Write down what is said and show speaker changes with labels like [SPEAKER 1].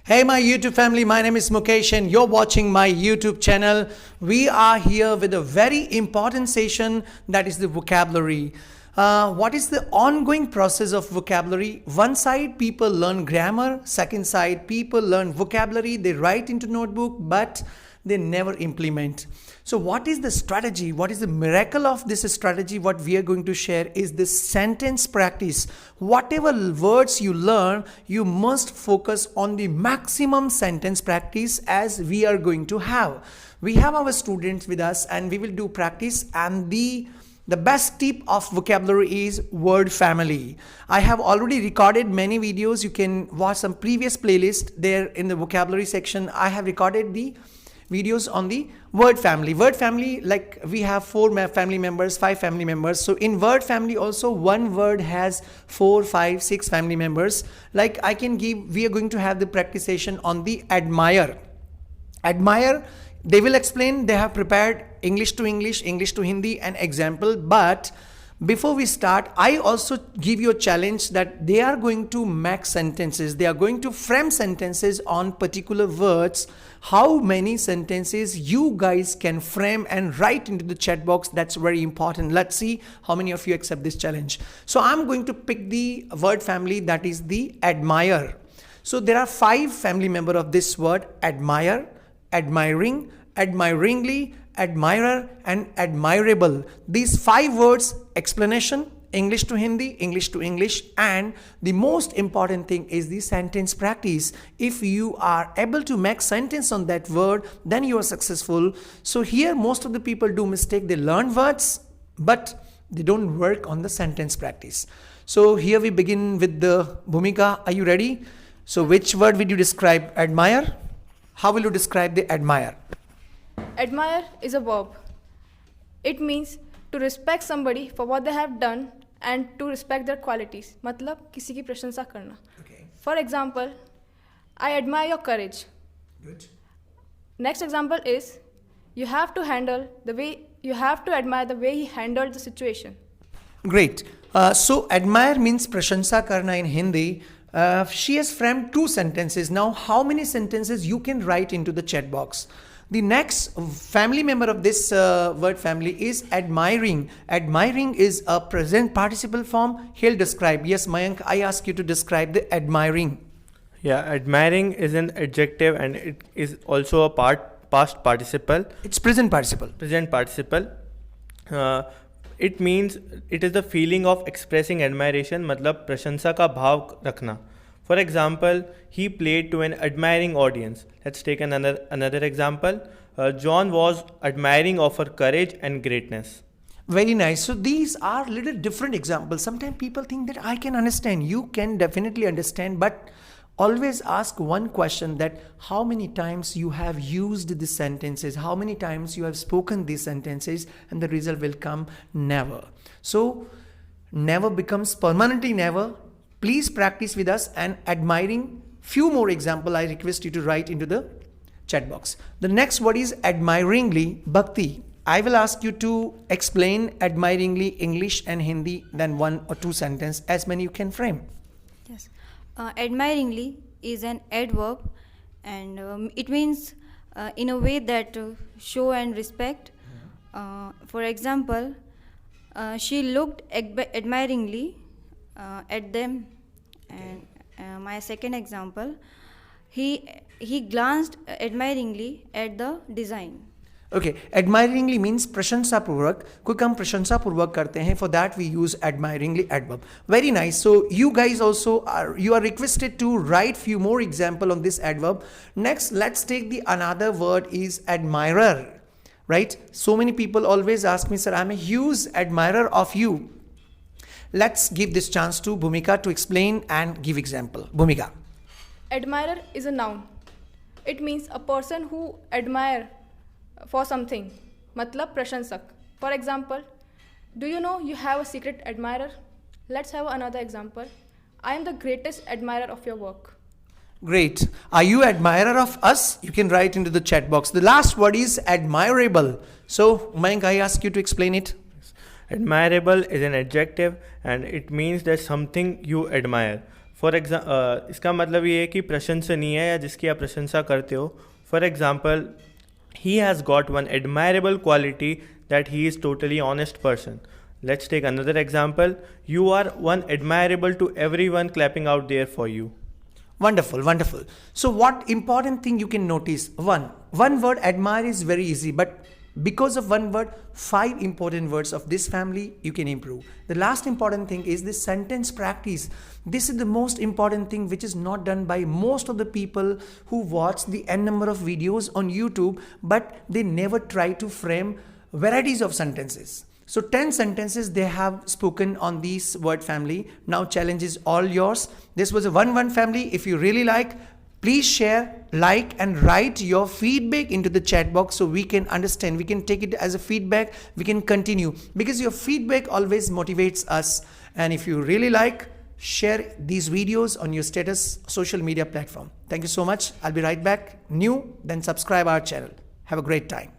[SPEAKER 1] Hey my YouTube family, my name is Mukesh and you're watching my YouTube channel. We are here with a very important session, that is the vocabulary. What is the ongoing process of vocabulary? One side people learn grammar, second side people learn vocabulary, they write into notebook but they never implement. So what is the strategy? What is the miracle of this strategy? What we are going to share is this sentence practice. Whatever words you learn, you must focus on the maximum sentence practice as we are going to have. We have our students with us and we will do practice, and the best tip of vocabulary is word family. I have already recorded many videos. You can watch some previous playlist there in the vocabulary section. I have recorded the videos on the word family. Word family, like we have 4 family members, 5 family members. So in word family also one word has 4, 5, 6 family members. Like I can give, we are going to have the practice session on the admire. Admire, they will explain, they have prepared English to English, English to Hindi and example. But before we start, I also give you a challenge that they are going to make sentences. They are going to frame sentences on particular words. How many sentences you guys can frame and write into the chat box, that's very important. Let's see how many of you accept this challenge. So I'm going to pick the word family, that is the admire. So there are 5 family members of this word: admire, admiring, admiringly, admirer and admirable. These 5 words, explanation, English to Hindi, English to English, and the most important thing is the sentence practice. If you are able to make sentence on that word, then you are successful. So here most of the people do mistake. They learn words but they don't work on the sentence practice. So here we begin with the Bhumika. Are you ready? So which word will you describe? Admire? How will you describe the admire?
[SPEAKER 2] Admire is a verb. It means to respect somebody for what they have done and to respect their qualities. मतलब किसी की प्रशंसा करना.
[SPEAKER 1] Okay.
[SPEAKER 2] For example, I admire your courage.
[SPEAKER 1] Good.
[SPEAKER 2] Next example is you have to admire the way he handled the situation.
[SPEAKER 1] Great. So admire means prashansa karna in Hindi. She has framed 2 sentences. Now how many sentences you can write into the chat box? The next family member of this word family is admiring. Admiring is a present participle form. He'll describe. Yes, Mayank, I ask you to describe the admiring.
[SPEAKER 3] Yeah, admiring is an adjective and it is also a past participle.
[SPEAKER 1] It's present participle.
[SPEAKER 3] Present participle. It means it is the feeling of expressing admiration, मतलब प्रशंसा का भाव रखना. For example, he played to an admiring audience. Let's take another example. John was admiring of her courage and greatness.
[SPEAKER 1] Very nice. So these are little different examples. Sometimes people think that I can understand. You can definitely understand, but always ask one question, that how many times you have used these sentences, how many times you have spoken these sentences, and the result will come never. So never becomes permanently never. Please practice with us, and admiring, few more example I request you to write into the chat box. The next word is admiringly, bhakti. I will ask you to explain admiringly English and Hindi, then 1 or 2 sentences, as many you can frame.
[SPEAKER 4] Yes. Admiringly is an adverb, and it means in a way that show and respect. For example, she looked admiringly at them, and my second example, he glanced admiringly at the design.
[SPEAKER 1] Okay, admiringly means प्रशंसा पूर्वक. कोई हम प्रशंसा पूर्वक करते हैं, for that we use admiringly adverb. Very nice. So you guys also are requested to write few more example on this adverb. Next, let's take the another word is admirer. Right? So many people always ask me, sir, I'm a huge admirer of you. Let's give this chance to Bhumika to explain and give example. Bhumika.
[SPEAKER 2] Admirer is a noun. It means a person who admire for something. मतलब प्रशंसक. For example, do you know you have a secret admirer? Let's have another example. I am the greatest admirer of your work.
[SPEAKER 1] Great. Are you admirer of us? You can write into the chat box. The last word is admirable. So Mayank, I ask you to explain it.
[SPEAKER 3] Admirable is an adjective and it means that something you admire. For इसका मतलब ये है कि प्रशंसनीय है या जिसकी आप प्रशंसा करते हो. For example, he has got one admirable quality that he is totally honest person. Let's take another example. You are one admirable to everyone clapping out there for you.
[SPEAKER 1] Wonderful, wonderful. So what important thing you can notice? One word admire is very easy, but because of one word, 5 important words of this family you can improve. The last important thing is this sentence practice. This is the most important thing which is not done by most of the people who watch the n number of videos on YouTube, but they never try to frame varieties of sentences. So 10 sentences they have spoken on this word family. Now challenge is all yours. This was a 1-1 family. If you really like, please share, like and write your feedback into the chat box so we can understand. We can take it as a feedback. We can continue because your feedback always motivates us. And if you really like, share these videos on your status social media platform. Thank you so much. I'll be right back. New, then subscribe our channel. Have a great time.